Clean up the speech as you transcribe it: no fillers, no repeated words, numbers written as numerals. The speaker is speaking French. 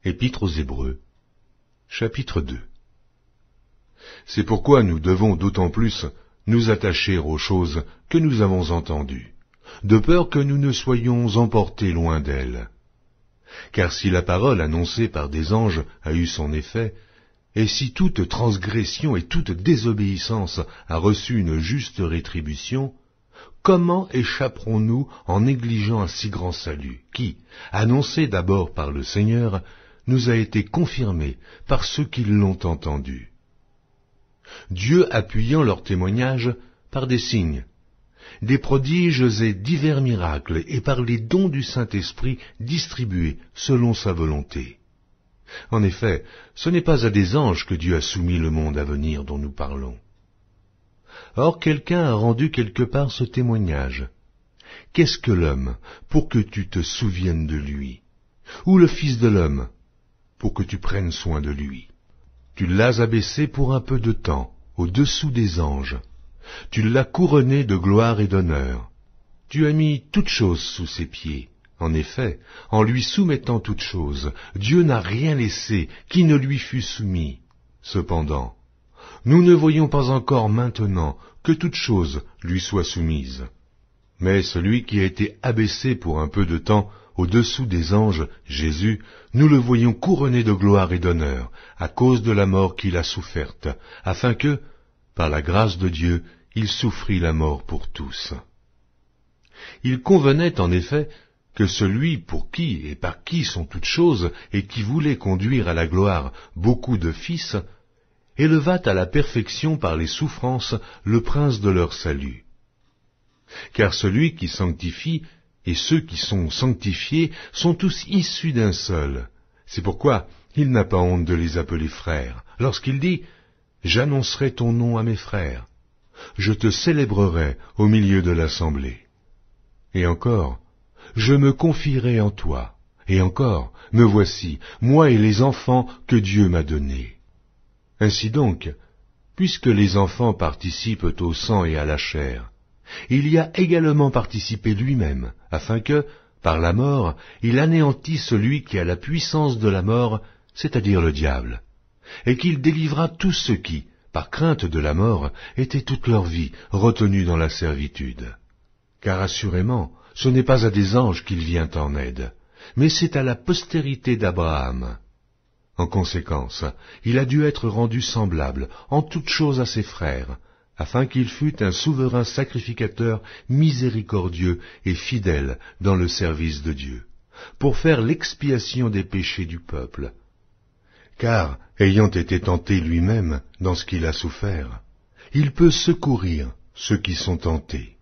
Épître aux Hébreux, chapitre 2. C'est pourquoi nous devons d'autant plus nous attacher aux choses que nous avons entendues, de peur que nous ne soyons emportés loin d'elles. Car si la parole annoncée par des anges a eu son effet, et si toute transgression et toute désobéissance a reçu une juste rétribution, comment échapperons-nous en négligeant un si grand salut, qui, annoncé d'abord par le Seigneur, nous a été confirmé par ceux qui l'ont entendu? Dieu appuyant leur témoignage par des signes, des prodiges et divers miracles, et par les dons du Saint-Esprit distribués selon sa volonté. En effet, ce n'est pas à des anges que Dieu a soumis le monde à venir dont nous parlons. Or quelqu'un a rendu quelque part ce témoignage. Qu'est-ce que l'homme pour que tu te souviennes de lui? Ou le Fils de l'homme pour que tu prennes soin de lui? Tu l'as abaissé pour un peu de temps, au-dessous des anges. Tu l'as couronné de gloire et d'honneur. Tu as mis toutes choses sous ses pieds. En effet, en lui soumettant toutes choses, Dieu n'a rien laissé qui ne lui fût soumis. Cependant, nous ne voyons pas encore maintenant que toutes choses lui soient soumises. Mais celui qui a été abaissé pour un peu de temps au-dessous des anges, Jésus, nous le voyons couronné de gloire et d'honneur, à cause de la mort qu'il a soufferte, afin que, par la grâce de Dieu, il souffrit la mort pour tous. Il convenait en effet que celui pour qui et par qui sont toutes choses, et qui voulait conduire à la gloire beaucoup de fils, élevât à la perfection par les souffrances le prince de leur salut. Car celui qui sanctifie et ceux qui sont sanctifiés sont tous issus d'un seul. C'est pourquoi il n'a pas honte de les appeler frères, lorsqu'il dit « J'annoncerai ton nom à mes frères, je te célébrerai au milieu de l'assemblée. » Et encore, « Je me confierai en toi. » Et encore, « Me voici, moi et les enfants que Dieu m'a donnés. » Ainsi donc, puisque les enfants participent au sang et à la chair, il y a également participé lui-même, afin que, par la mort, il anéantisse celui qui a la puissance de la mort, c'est-à-dire le diable, et qu'il délivra tous ceux qui, par crainte de la mort, étaient toute leur vie retenus dans la servitude. Car assurément, ce n'est pas à des anges qu'il vient en aide, mais c'est à la postérité d'Abraham. En conséquence, il a dû être rendu semblable en toutes choses à ses frères, afin qu'il fût un souverain sacrificateur miséricordieux et fidèle dans le service de Dieu, pour faire l'expiation des péchés du peuple. Car, ayant été tenté lui-même dans ce qu'il a souffert, il peut secourir ceux qui sont tentés.